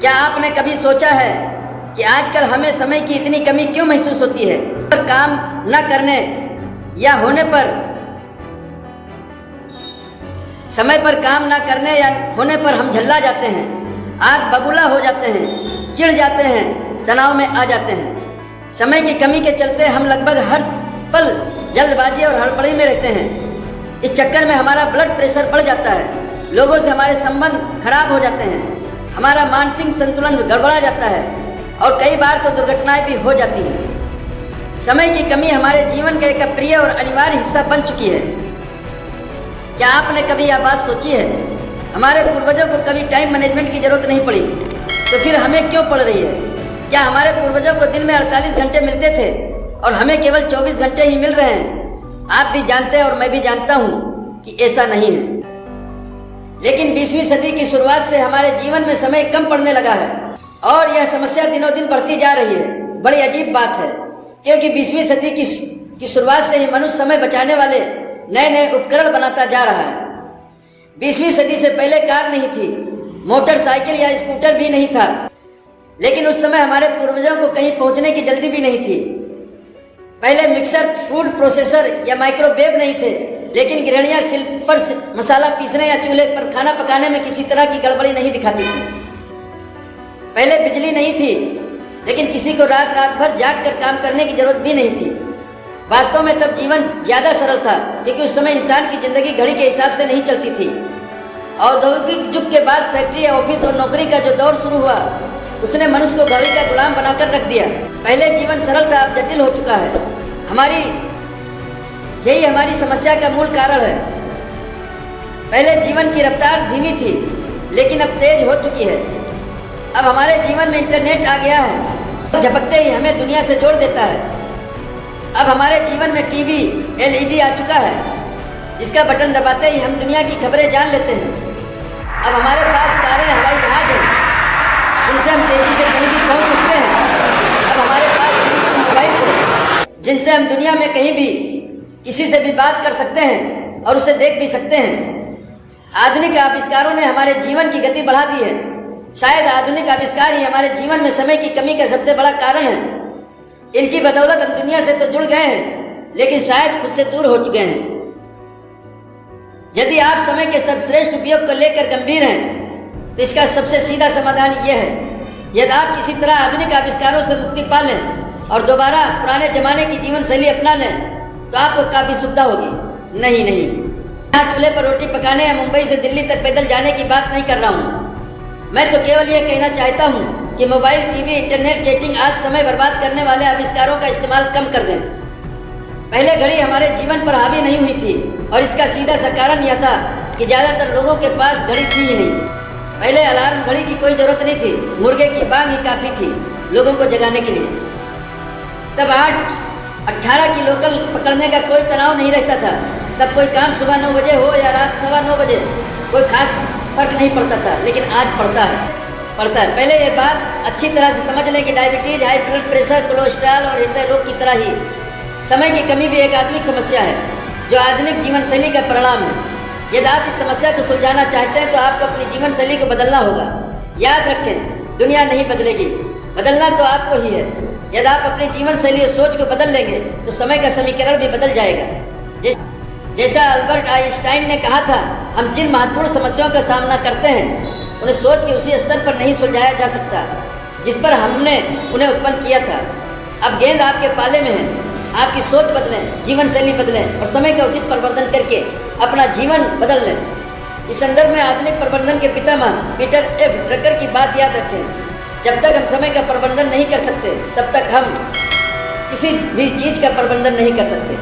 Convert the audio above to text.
क्या आपने कभी सोचा है कि आजकल हमें समय की इतनी कमी क्यों महसूस होती है? पर काम न करने या होने पर समय पर काम न करने या होने पर हम झल्ला जाते हैं, आग बबूला हो जाते हैं, चिढ़ जाते हैं, तनाव में आ जाते हैं। समय की कमी के चलते हम लगभग हर पल जल्दबाजी और हड़बड़ी में रहते हैं। इस चक्कर में हमारा ब्लड प्रेशर बढ़ जाता है, लोगों से हमारे संबंध खराब हो जाते हैं, हमारा मानसिक संतुलन गड़बड़ा जाता है और कई बार तो दुर्घटनाएं भी हो जाती हैं। समय की कमी हमारे जीवन का एक अप्रिय और अनिवार्य हिस्सा बन चुकी है। क्या आपने कभी यह बात सोची है? हमारे पूर्वजों को कभी टाइम मैनेजमेंट की जरूरत नहीं पड़ी, तो फिर हमें क्यों पड़ रही है? क्या हमारे पूर्वजों को दिन में 48 घंटे मिलते थे और हमें केवल 24 घंटे ही मिल रहे हैं? आप भी जानते हैं और मैं भी जानता हूँ कि ऐसा नहीं है। लेकिन 20वीं सदी की शुरुआत से हमारे जीवन में समय कम पड़ने लगा है और यह समस्या दिनों दिन बढ़ती जा रही है। बड़ी अजीब बात है, क्योंकि 20वीं सदी की शुरुआत से ही मनुष्य समय बचाने वाले नए नए उपकरण बनाता जा रहा है। 20वीं सदी से पहले कार नहीं थी, मोटरसाइकिल या स्कूटर भी नहीं था, लेकिन उस समय हमारे पूर्वजों को कहीं पहुंचने की जल्दी भी नहीं थी। पहले मिक्सर, फूड प्रोसेसर या माइक्रोवेव नहीं थे, लेकिन गृहिणियां सिल पर मसाला पीसने या चूल्हे पर खाना पकाने में किसी तरह की गड़बड़ी नहीं दिखाती थी। पहले बिजली नहीं थी, लेकिन किसी को रात रात भर जाग कर काम करने की जरूरत भी नहीं थी। वास्तव में तब जीवन ज़्यादा सरल था, क्योंकि उस समय इंसान की जिंदगी घड़ी के हिसाब से नहीं चलती थी। औद्योगिक युग के बाद फैक्ट्री या ऑफिस और नौकरी का जो दौर शुरू हुआ, उसने मनुष्य को घड़ी का गुलाम बनाकर रख दिया। पहले जीवन सरल था, अब जटिल हो चुका है। यही हमारी समस्या का मूल कारण है। पहले जीवन की रफ्तार धीमी थी, लेकिन अब तेज हो चुकी है। अब हमारे जीवन में इंटरनेट आ गया है, झपकते ही हमें दुनिया से जोड़ देता है। अब हमारे जीवन में टीवी, LED आ चुका है, जिसका बटन दबाते ही हम दुनिया की खबरें जान लेते हैं। अब हमारे पास कारें, हवाई जहाज हैं, जिनसे हम तेजी से कहीं भी पहुंच सकते हैं। अब हमारे पास 3G मोबाइल्स हैं, जिनसे हम दुनिया में कहीं भी किसी से भी बात कर सकते हैं और उसे देख भी सकते हैं। आधुनिक आविष्कारों ने हमारे जीवन की गति बढ़ा दी है। शायद आधुनिक आविष्कार ही हमारे जीवन में समय की कमी का सबसे बड़ा कारण है। इनकी बदौलत हम दुनिया से तो जुड़ गए हैं, लेकिन शायद खुद से दूर हो चुके हैं। यदि आप समय के सर्वश्रेष्ठ उपयोग को लेकर गंभीर हैं, तो इसका सबसे सीधा समाधान यह है, यदि आप किसी तरह आधुनिक आविष्कारों से मुक्ति पा लें और दोबारा पुराने जमाने की जीवन शैली अपना लें, तो आपको काफ़ी सुविधा होगी। नहीं, यहाँ चूल्हे पर रोटी पकाने या मुंबई से दिल्ली तक पैदल जाने की बात नहीं कर रहा हूँ। मैं तो केवल यह कहना चाहता हूँ कि मोबाइल, टीवी, इंटरनेट, चैटिंग आज समय बर्बाद करने वाले आविष्कारों का इस्तेमाल कम कर दें। पहले घड़ी हमारे जीवन पर हावी नहीं हुई थी, और इसका सीधा सा कारण यह था कि ज़्यादातर लोगों के पास घड़ी थी ही नहीं। पहले अलार्म घड़ी की कोई ज़रूरत नहीं थी, मुर्गे की बांग ही काफ़ी थी लोगों को जगाने के लिए। तब 8-18 की लोकल पकड़ने का कोई तनाव नहीं रहता था। तब कोई काम सुबह 9 बजे हो या रात 9:15 बजे, कोई खास फर्क नहीं पड़ता था, लेकिन आज पड़ता है। पहले ये बात अच्छी तरह से समझ लें कि diabetes, high blood pressure, cholesterol और हृदय रोग की तरह ही समय की कमी भी एक आधुनिक समस्या है, जो आधुनिक जीवन शैली का परिणाम है। यदि आप इस समस्या को सुलझाना चाहते हैं, तो आपको अपनी जीवन शैली को बदलना होगा। याद रखें, दुनिया नहीं बदलेगी, बदलना तो आपको ही है। यदि आप अपनी जीवन शैली और सोच को बदल लेंगे, तो समय का समीकरण भी बदल जाएगा। जैसा अल्बर्ट आइंस्टाइन ने कहा था, हम जिन महत्वपूर्ण समस्याओं का सामना करते हैं, उन्हें सोच के उसी स्तर पर नहीं सुलझाया जा सकता जिस पर हमने उन्हें उत्पन्न किया था। अब गेंद आपके पाले में है। आपकी सोच बदलें, जीवन शैली बदलें और समय का उचित प्रबंधन करके अपना जीवन बदल लें। इस संदर्भ में आधुनिक प्रबंधन के पितामह पीटर F. ड्रकर की बात याद रखें, जब तक हम समय का प्रबंधन नहीं कर सकते, तब तक हम किसी भी चीज़ का प्रबंधन नहीं कर सकते।